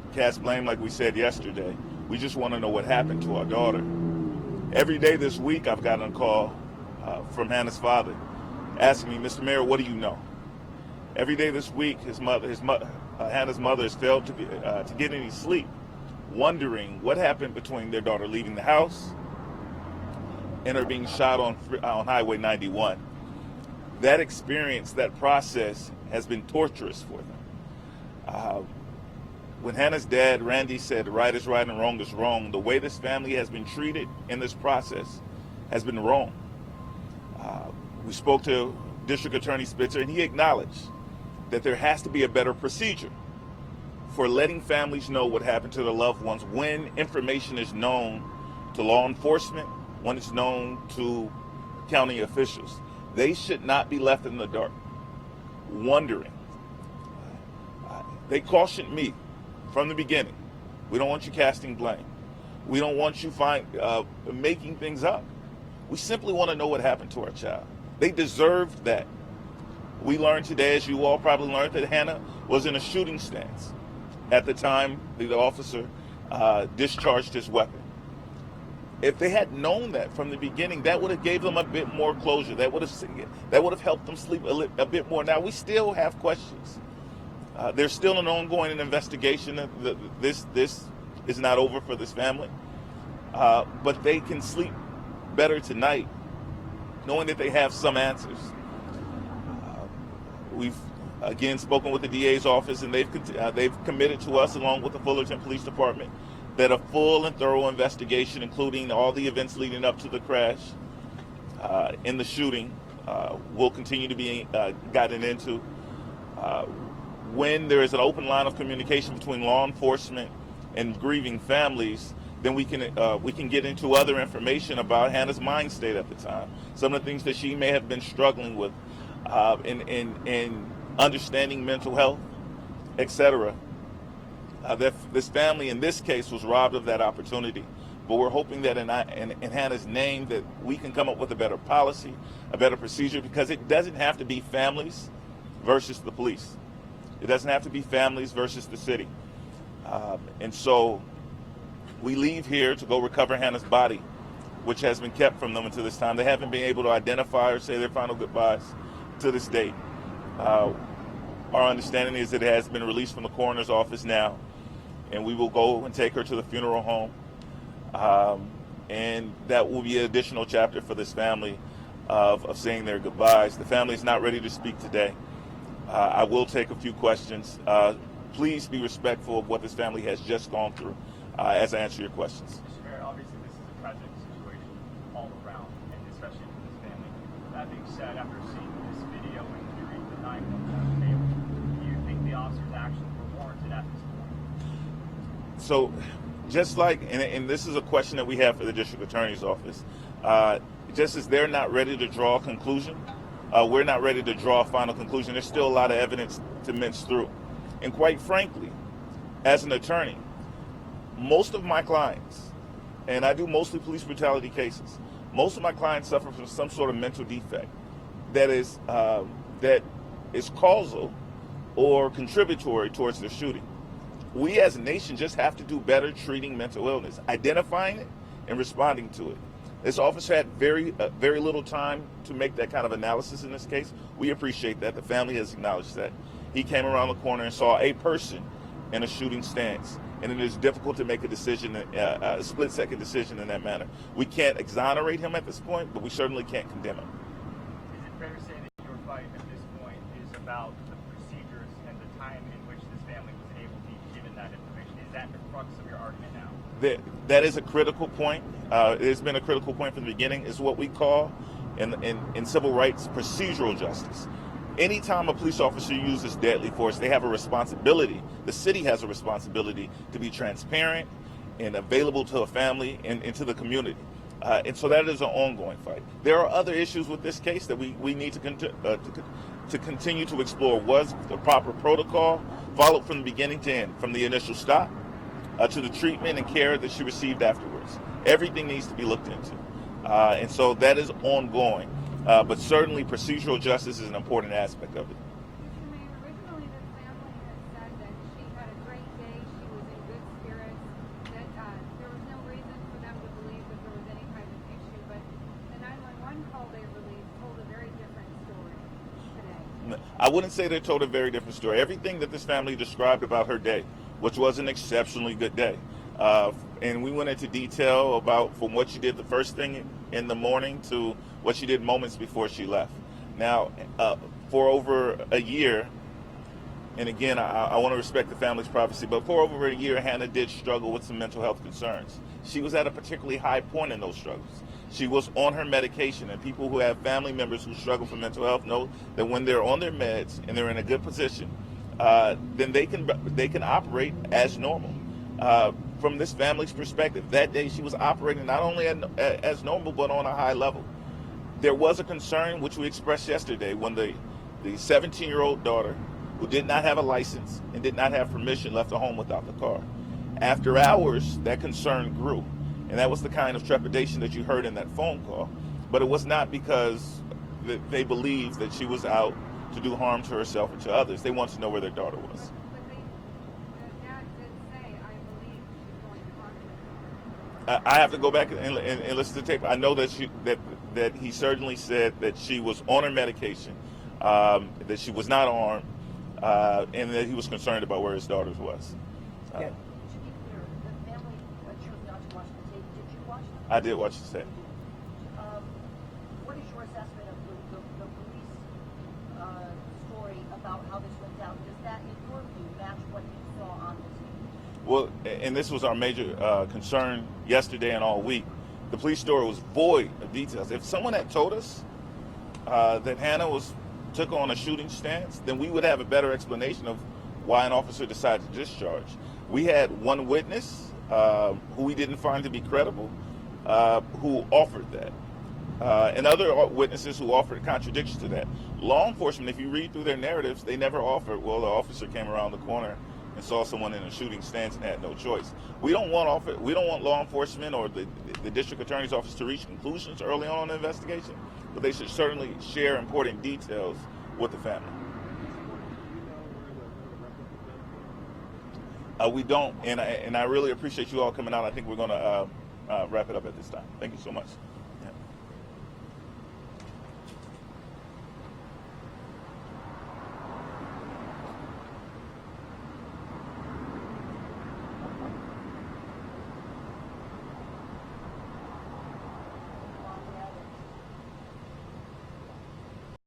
cast blame like we said yesterday. We just want to know what happened to our daughter. Every day this week, I've gotten a call from Hannah's father asking me, Mr. Mayor, what do you know? Every day this week, Hannah's mother has failed to get any sleep, wondering what happened between their daughter leaving the house and her being shot on Highway 91. That experience, that process has been torturous for them. When Hannah's dad, Randy, said right is right and wrong is wrong, the way this family has been treated in this process has been wrong. We spoke to District Attorney Spitzer, and he acknowledged that there has to be a better procedure for letting families know what happened to their loved ones when information is known to law enforcement, when it's known to county officials. They should not be left in the dark, wondering. They cautioned me from the beginning. We don't want you casting blame. We don't want you making things up. We simply want to know what happened to our child. They deserved that. We learned today, as you all probably learned, that Hannah was in a shooting stance at the time the officer discharged his weapon. If they had known that from the beginning, that would have gave them a bit more closure. That would have helped them sleep a bit more. Now, we still have questions. There's still an ongoing investigation. This is not over for this family. But they can sleep better tonight knowing that they have some answers. We've again spoken with the DA's office, and they've committed to us, along with the Fullerton Police Department, that a full and thorough investigation, including all the events leading up to the crash in the shooting, will continue to be gotten into. When there is an open line of communication between law enforcement and grieving families, then we can get into other information about Hannah's mind state at the time, some of the things that she may have been struggling with in understanding mental health, etc. This family in this case was robbed of that opportunity, but we're hoping that in Hannah's name that we can come up with a better policy, a better procedure, because it doesn't have to be families versus the police. It doesn't have to be families versus the city. And so we leave here to go recover Hannah's body, which has been kept from them until this time. They haven't been able to identify or say their final goodbyes to this date. Our understanding is that it has been released from the coroner's office now, and we will go and take her to the funeral home. And that will be an additional chapter for this family of saying their goodbyes. The family is not ready to speak today. I will take a few questions. Please be respectful of what this family has just gone through as I answer your questions. Mr. Mayor, obviously this is a tragic situation all around, and especially for this family. That being said, after seeing this video and hearing the 911 tape, do you think the officer's actions were warranted at this point? So, just like, and this is a question that we have for the district attorney's office, just as they're not ready to draw a conclusion, we're not ready to draw a final conclusion. There's still a lot of evidence to mince through. And quite frankly, as an attorney, most of my clients, and I do mostly police brutality cases, most of my clients suffer from some sort of mental defect that is causal or contributory towards their shooting. We as a nation just have to do better treating mental illness, identifying it and responding to it. This officer had very little time to make that kind of analysis in this case. We appreciate that. The family has acknowledged that. He came around the corner and saw a person in a shooting stance, and it is difficult to make a decision, a split-second decision in that manner. We can't exonerate him at this point, but we certainly can't condemn him. Is it fair to say that your fight at this point is about the procedures and the time in which this family was able to be given that information? Is that the crux of your argument now? That is a critical point. It has been a critical point from the beginning. It's what we call in civil rights procedural justice. Anytime a police officer uses deadly force, they have a responsibility. The city has a responsibility to be transparent and available to a family and to the community. And so that is an ongoing fight. There are other issues with this case that we need to continue to explore. Was the proper protocol followed from the beginning to end, from the initial stop to the treatment and care that she received afterwards? Everything needs to be looked into. And so that is ongoing. But certainly procedural justice is an important aspect of it. Mr. Mayor, originally the family had said that she had a great day, she was in I wouldn't say they told a very different story. Everything that this family described about her day, which was an exceptionally good day, and we went into detail about from what she did the first thing in the morning to what she did moments before she left. Now, for over a year, and again, I want to respect the family's privacy, but for over a year, Hannah did struggle with some mental health concerns. She was at a particularly high point in those struggles. She was on her medication, and people who have family members who struggle from mental health know that when they're on their meds and they're in a good position, then they can operate as normal. From this family's perspective, that day she was operating not only as normal but on a high level. There was a concern which we expressed yesterday when the 17-year-old daughter, who did not have a license and did not have permission, left the home without the car. After hours, that concern grew, and that was the kind of trepidation that you heard in that phone call. But it was not because they believed that she was out to do harm to herself or to others. They wanted to know where their daughter was. The dad did say, I believe she's going to harm herself. I have to go back and listen to the tape. I know that that he certainly said that she was on her medication, that she was not armed, and that he was concerned about where his daughter was. To be clear, the family chose not to watch the tape. Did you watch the tape? I did watch the tape. What is your assessment of the police story about how this went down? Does that, in your view, match what you saw on the tape? Well, and this was our major concern yesterday and all week. The police story was void of details. If someone had told us that Hannah took on a shooting stance, then we would have a better explanation of why an officer decided to discharge. We had one witness who we didn't find to be credible who offered that. And other witnesses who offered contradictions to that. Law enforcement, if you read through their narratives, they never offered, well, the officer came around the corner and saw someone in a shooting stance and had no choice. We don't want law enforcement or the district attorney's office to reach conclusions early on in the investigation, but they should certainly share important details with the family. We don't, and I really appreciate you all coming out. I think we're going to wrap it up at this time. Thank you so much.